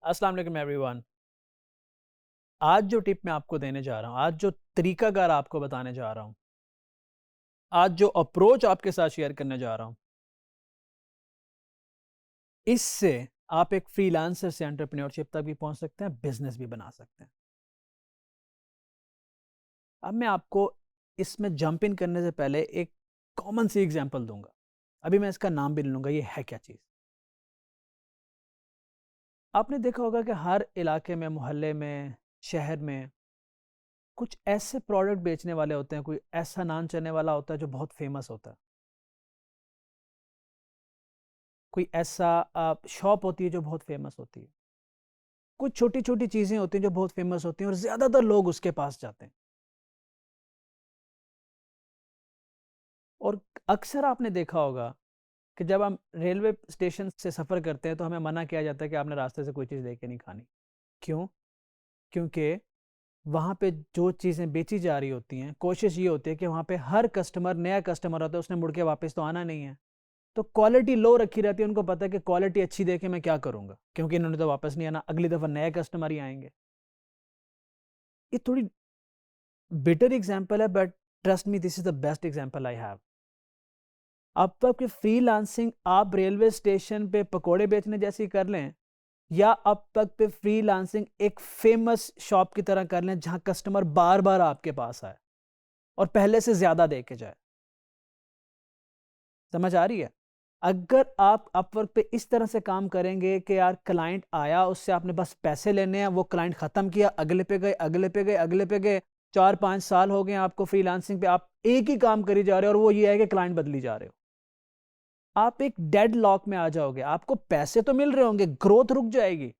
अस्सलाम वालेकुम एवरीवन। आज जो टिप मैं आपको देने जा रहा हूँ, आज जो तरीकाकार आपको बताने जा रहा हूँ, आज जो अप्रोच आपके साथ शेयर करने जा रहा हूँ, इससे आप एक फ्रीलांसर से एंटरप्रेन्योरशिप तक भी पहुंच सकते हैं, बिजनेस भी बना सकते हैं। अब मैं आपको इसमें जंप इन करने से पहले एक कॉमन सी एग्जांपल दूंगा। अभी मैं इसका नाम भी नहीं लूंगा, ये है क्या चीज़। आपने देखा होगा कि हर इलाके में, मोहल्ले में, शहर में कुछ ऐसे प्रोडक्ट बेचने वाले होते हैं, कोई ऐसा नाम चलने वाला होता है जो बहुत फेमस होता है, कोई ऐसा शॉप होती है जो बहुत फेमस होती है, कुछ छोटी छोटी चीज़ें होती हैं जो बहुत फेमस होती हैं और ज़्यादातर लोग उसके पास जाते हैं। और अक्सर आपने देखा होगा कि जब हम रेलवे स्टेशन से सफ़र करते हैं तो हमें मना किया जाता है कि आपने रास्ते से कोई चीज़ लेके नहीं खानी। क्यों? क्योंकि वहाँ पे जो चीज़ें बेची जा रही होती हैं, कोशिश ये होती है कि वहाँ पे हर कस्टमर नया कस्टमर होता है, उसने मुड़ के वापस तो आना नहीं है। तो क्वालिटी लो रखी रहती है, उनको पता है कि क्वालिटी अच्छी देके मैं क्या करूँगा, क्योंकि इन्होंने तो वापस नहीं आना, अगली दफ़ा नए कस्टमर ही आएँगे। ये थोड़ी बिटर एग्जांपल है, but trust me, this is the best example I have. अब तक कि फ्रीलांसिंग आप रेलवे स्टेशन पे पकोड़े बेचने जैसी कर लें, या अब तक पे फ्रीलांसिंग एक फेमस शॉप की तरह कर लें जहां कस्टमर बार बार आपके पास आए और पहले से ज्यादा दे के जाए। समझ आ रही है? अगर आप अपवर्क पे इस तरह से काम करेंगे कि यार क्लाइंट आया, उससे आपने बस पैसे लेने हैं, वो क्लाइंट खत्म किया, अगले पे गए, अगले पे गए, अगले पे गए, 4-5 साल हो गए आपको फ्रीलांसिंग पे, आप एक ही काम करी जा रहे हो और वो ये है कि क्लाइंट बदली जा रहे हो। आप एक डेड लॉक में आ जाओगे। आपको पैसे तो मिल रहे होंगे, ग्रोथ रुक जाएगी,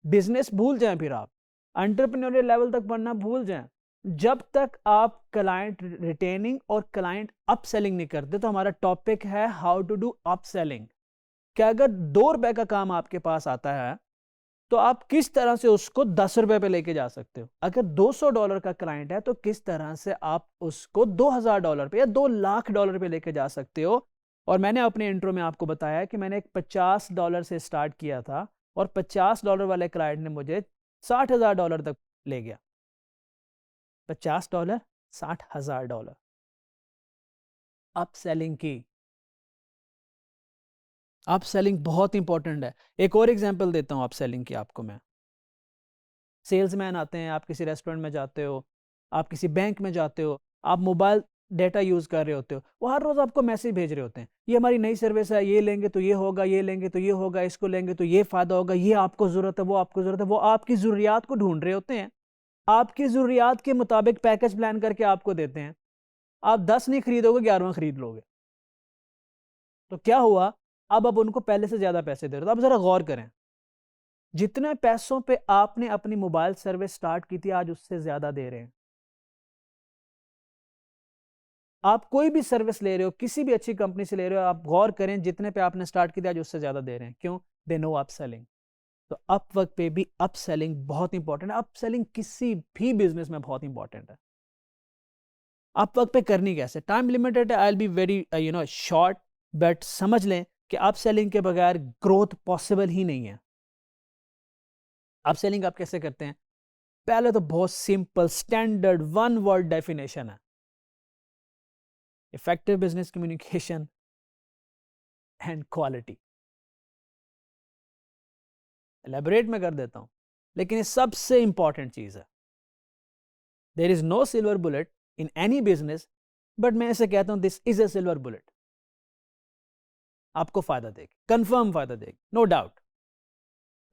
बिजनेस भूल जाएं, फिर आप एंटरप्रेन्योरियल लेवल तक बढ़ना भूल जाएं। जब तक आप क्लाइंट रिटेनिंग और क्लाइंट अपसेलिंग नहीं करते। तो हमारा टॉपिक है हाउ टू डू अपसेलिंग। कि अगर 2 रुपए का काम आपके पास आता है तो आप किस तरह से उसको 10 रुपए पे लेके जा सकते हो। अगर $200 का क्लाइंट है तो किस तरह से आप उसको $2000 पे या $2 लाख पे लेके जा सकते हो। और मैंने अपने इंट्रो में आपको बताया कि मैंने एक $50 से स्टार्ट किया था और $50 वाले क्लाइंट ने मुझे $60,000 तक ले गया। $50, $60,000 अप सेलिंग की। अप सेलिंग बहुत इंपॉर्टेंट है। एक और एग्जांपल देता हूं अप सेलिंग की आपको मैं। सेल्समैन आते हैं, आप किसी रेस्टोरेंट में जाते हो, आप किसी बैंक में जाते हो, आप मोबाइल डेटा यूज़ कर रहे होते हो, वो हर रोज़ आपको मैसेज भेज रहे होते हैं, ये हमारी नई सर्विस है, ये लेंगे तो ये होगा, ये लेंगे तो ये होगा, इसको लेंगे तो ये फ़ायदा होगा, ये आपको ज़रूरत है, वो आपको ज़रूरत है। वो आपकी ज़रूरियात को ढूंढ रहे होते हैं, आपकी ज़रूरियात के मुताबिक पैकेज प्लान करके आपको देते हैं। आप 10 नहीं खरीदोगे, 11वां खरीद लोगे। तो क्या हुआ? अब आप उनको पहले से ज़्यादा पैसे दे रहे हो। तो अब ज़रा गौर करें, जितने पैसों पे आपने अपनी मोबाइल सर्विस स्टार्ट की थी, आज उससे ज़्यादा दे रहे हैं। आप कोई भी सर्विस ले रहे हो, किसी भी अच्छी कंपनी से ले रहे हो, आप गौर करें जितने पे आपने स्टार्ट किया आज उससे ज्यादा दे रहे हैं। क्यों? They know up selling. तो अपवर्क पे भी अप सेलिंग बहुत इंपॉर्टेंट है। अप सेलिंग किसी भी बिजनेस में बहुत इंपॉर्टेंट है। अपवर्क पे करनी कैसे? टाइम लिमिटेड है, I will be very short, but समझ लें कि अप सेलिंग के बगैर ग्रोथ पॉसिबल ही नहीं है। अप सेलिंग आप कैसे करते हैं? पहले तो बहुत simple standard one word definition है, effective business communication and quality. Elaborate में कर देता हूं, लेकिन ये सबसे इंपॉर्टेंट चीज है। There is no silver bullet in any business, but मैं इसे कहता हूं this is a silver bullet. आपको फायदा देगी, कंफर्म फायदा देगी, नो डाउट।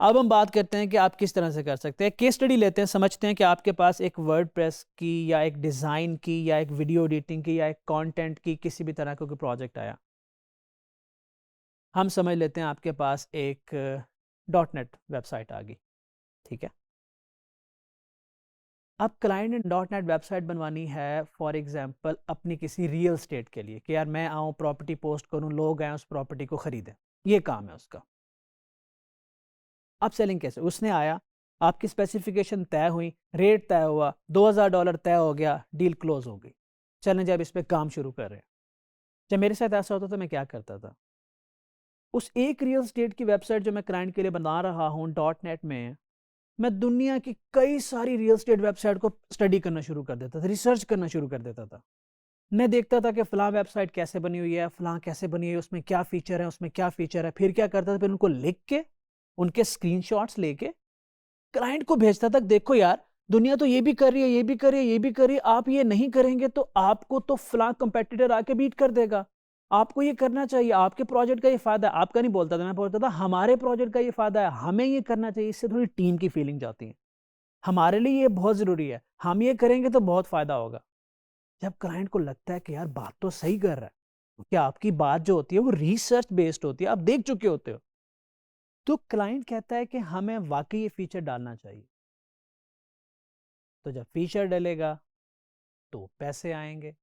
अब हम बात करते हैं कि आप किस तरह से कर सकते हैं। केस स्टडी लेते हैं, समझते हैं कि आपके पास एक वर्डप्रेस की या एक डिज़ाइन की या एक वीडियो एडिटिंग की या एक कंटेंट की किसी भी तरह का कोई प्रोजेक्ट आया। हम समझ लेते हैं आपके पास एक डॉट नेट वेबसाइट आ गई, ठीक है। अब क्लाइंट ने डॉट नेट वेबसाइट बनवानी है, फॉर एग्जांपल अपनी किसी रियल स्टेट के लिए, कि यार मैं आऊँ, प्रॉपर्टी पोस्ट करूँ, लोग आए उस प्रॉपर्टी को खरीदें, ये काम है उसका। अब सेलिंग कैसे? उसने आया, आपकी स्पेसिफिकेशन तय हुई, रेट तय हुआ, $2000 तय हो गया, डील क्लोज हो गई। चलें जब इस पर काम शुरू कर रहे हैं। जब मेरे साथ ऐसा होता तो मैं क्या करता था? उस एक रियल स्टेट की वेबसाइट जो मैं क्लाइंट के लिए बना रहा हूँ .NET में, मैं दुनिया की कई सारी रियल स्टेट वेबसाइट को स्टडी करना शुरू कर देता था, रिसर्च करना शुरू कर देता था। मैं देखता था कि फलां वेबसाइट कैसे बनी हुई है, फलां कैसे बनी हुई है, उसमें क्या फीचर है, उसमें क्या फीचर है। फिर क्या करता था, फिर उनको लिख के, उनके स्क्रीनशॉट्स लेके क्लाइंट को भेजता था, देखो यार दुनिया तो ये भी कर रही है, ये भी कर रही है, ये भी कर रही है, आप ये नहीं करेंगे तो आपको तो फलां कंपेटिटर आके बीट कर देगा। आपको ये करना चाहिए, आपके प्रोजेक्ट का ये फायदा है। आपका नहीं बोलता था, मैं बोलता था हमारे प्रोजेक्ट का ये फायदा है, हमें ये करना चाहिए। इससे थोड़ी टीम की फीलिंग जाती है, हमारे लिए ये बहुत जरूरी है, हम ये करेंगे तो बहुत फायदा होगा। जब क्लाइंट को लगता है कि यार बात तो सही कर रहा है, क्योंकि आपकी बात जो होती है वो रिसर्च बेस्ड होती है, आप देख चुके होते हो, तो क्लाइंट कहता है कि हमें वाकई ये फीचर डालना चाहिए। तो जब फीचर डलेगा तो पैसे आएंगे।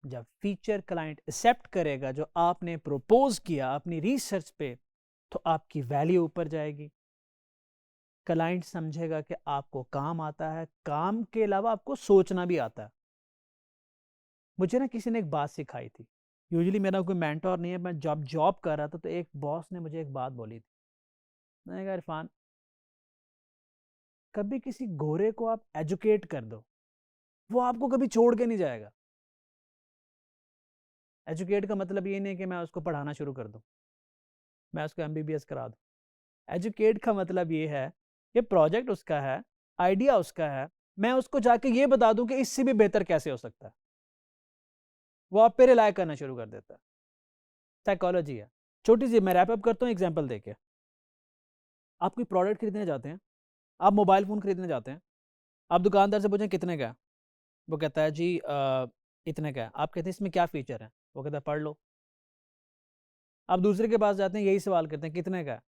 जब फीचर क्लाइंट एक्सेप्ट करेगा जो आपने प्रपोज किया अपनी रिसर्च पे, तो आपकी वैल्यू ऊपर जाएगी। क्लाइंट समझेगा कि आपको काम आता है, काम के अलावा आपको सोचना भी आता है। मुझे ना किसी ने एक बात सिखाई थी, यूजुअली मेरा कोई मेंटोर नहीं है, मैं जब जॉब कर रहा था तो एक बॉस ने मुझे एक बात बोली थी। मैंने कहा इरफान, कभी किसी गोरे को आप एजुकेट कर दो, वो आपको कभी छोड़ के नहीं जाएगा। एजुकेट का मतलब ये नहीं कि मैं उसको पढ़ाना शुरू कर दूं, मैं उसको MBBS करा दूं। एजुकेट का मतलब ये है कि प्रोजेक्ट उसका है, आइडिया उसका है, मैं उसको जाके ये बता दूं कि इससे भी बेहतर कैसे हो सकता है, वो आप पे रिलाय करना शुरू कर देता है। साइकोलॉजी है। छोटी सी मैं रैप अप करता हूँ एग्जांपल देके। आप कोई प्रोडक्ट खरीदने जाते हैं, आप मोबाइल फ़ोन खरीदने जाते हैं, आप दुकानदार से पूछें कितने का है, वो कहता है जी इतने का है। आप कहते हैं इसमें क्या फ़ीचर है, वो कहता है पढ़ लो। आप दूसरे के पास जाते हैं, यही सवाल करते हैं कितने का है,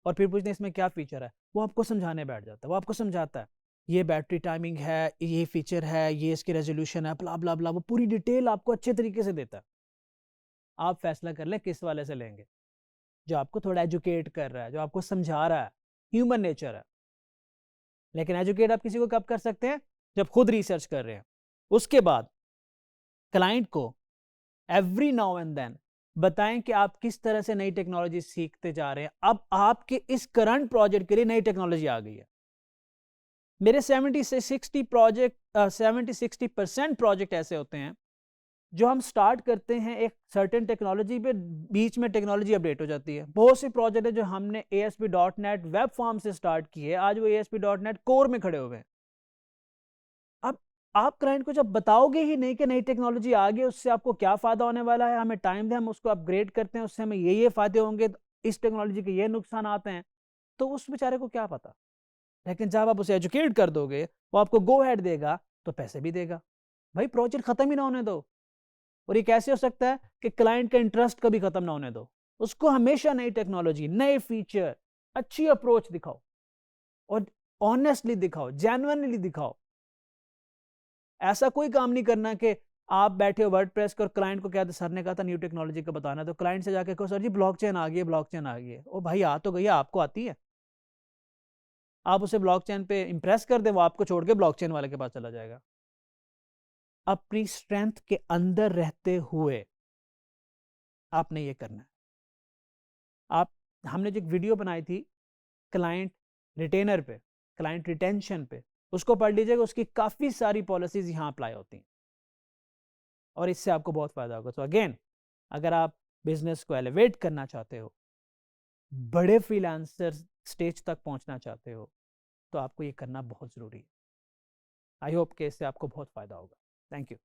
और फिर पूछते हैं इसमें क्या फ़ीचर है। वो आपको समझाने बैठ जाता है, वो आपको समझाता है ये बैटरी टाइमिंग है, ये फ़ीचर है, ये इसकी रेजोल्यूशन है, ब्ला ब्ला ब्ला, वो पूरी डिटेल आपको अच्छे तरीके से देता है। आप फैसला कर लें किस वाले से लेंगे, जो आपको थोड़ा एजुकेट कर रहा है, जो आपको समझा रहा है, ह्यूमन नेचर है। लेकिन एजुकेट आप किसी को कब कर सकते हैं, जब खुद रिसर्च कर रहे हैं। उसके बाद क्लाइंट को एवरी नाउ एंड देन बताएं कि आप किस तरह से नई टेक्नोलॉजी सीखते जा रहे हैं। अब आपके इस करंट प्रोजेक्ट के लिए नई टेक्नोलॉजी आ गई है। मेरे 70 से 60 प्रोजेक्ट 70-60% प्रोजेक्ट ऐसे होते हैं जो हम स्टार्ट करते हैं एक सर्टेन टेक्नोलॉजी पे, बीच में टेक्नोलॉजी अपडेट हो जाती है। बहुत से प्रोजेक्ट है जो हमने ASP.NET वेब फॉर्म से स्टार्ट किए, आज वो ASP.NEट कोर में खड़े हुए हैं। अब आप क्लाइंट को जब बताओगे ही नहीं कि नई टेक्नोलॉजी आ गई, उससे आपको क्या फायदा होने वाला है, हमें टाइम दे, हम उसको अपग्रेड करते हैं, उससे हमें ये फायदे होंगे, इस टेक्नोलॉजी के ये नुकसान आते हैं, तो उस बेचारे को क्या पता। लेकिन जब आप उसे एजुकेट कर दोगे, वो आपको गो हेड देगा, तो पैसे भी देगा। भाई प्रोजेक्ट खत्म ही ना होने दो। और ये कैसे हो सकता है कि क्लाइंट का इंटरेस्ट कभी खत्म ना होने दो, उसको हमेशा नई टेक्नोलॉजी, नए फीचर, अच्छी अप्रोच दिखाओ, और ऑनेस्टली दिखाओ, जेन्युइनली दिखाओ। ऐसा कोई काम नहीं करना कि आप बैठे हो वर्डप्रेस और क्लाइंट को क्या, सर ने कहा था न्यू टेक्नोलॉजी का बताना, तो क्लाइंट से जाके कहो सर जी ब्लॉकचेन आ गई है, ब्लॉकचेन आ गई है। ओ भाई आ तो गई है, आपको आती है? आप उसे ब्लॉकचेन पे इंप्रेस कर दें, वो आपको छोड़ के ब्लॉकचेन वाले के पास चला जाएगा। अपनी स्ट्रेंथ के अंदर रहते हुए आपने ये करना है। आप हमने जो एक वीडियो बनाई थी क्लाइंट रिटेनर पे, क्लाइंट रिटेंशन पे, उसको पढ़ लीजिएगा, उसकी काफ़ी सारी पॉलिसीज यहाँ अप्लाई होती हैं और इससे आपको बहुत फ़ायदा होगा। तो अगेन, अगर आप बिजनेस को एलिवेट करना चाहते हो, बड़े फ्रीलांसर स्टेज तक पहुंचना चाहते हो, तो आपको ये करना बहुत ज़रूरी है। आई होप कि इससे आपको बहुत फ़ायदा होगा। Thank you.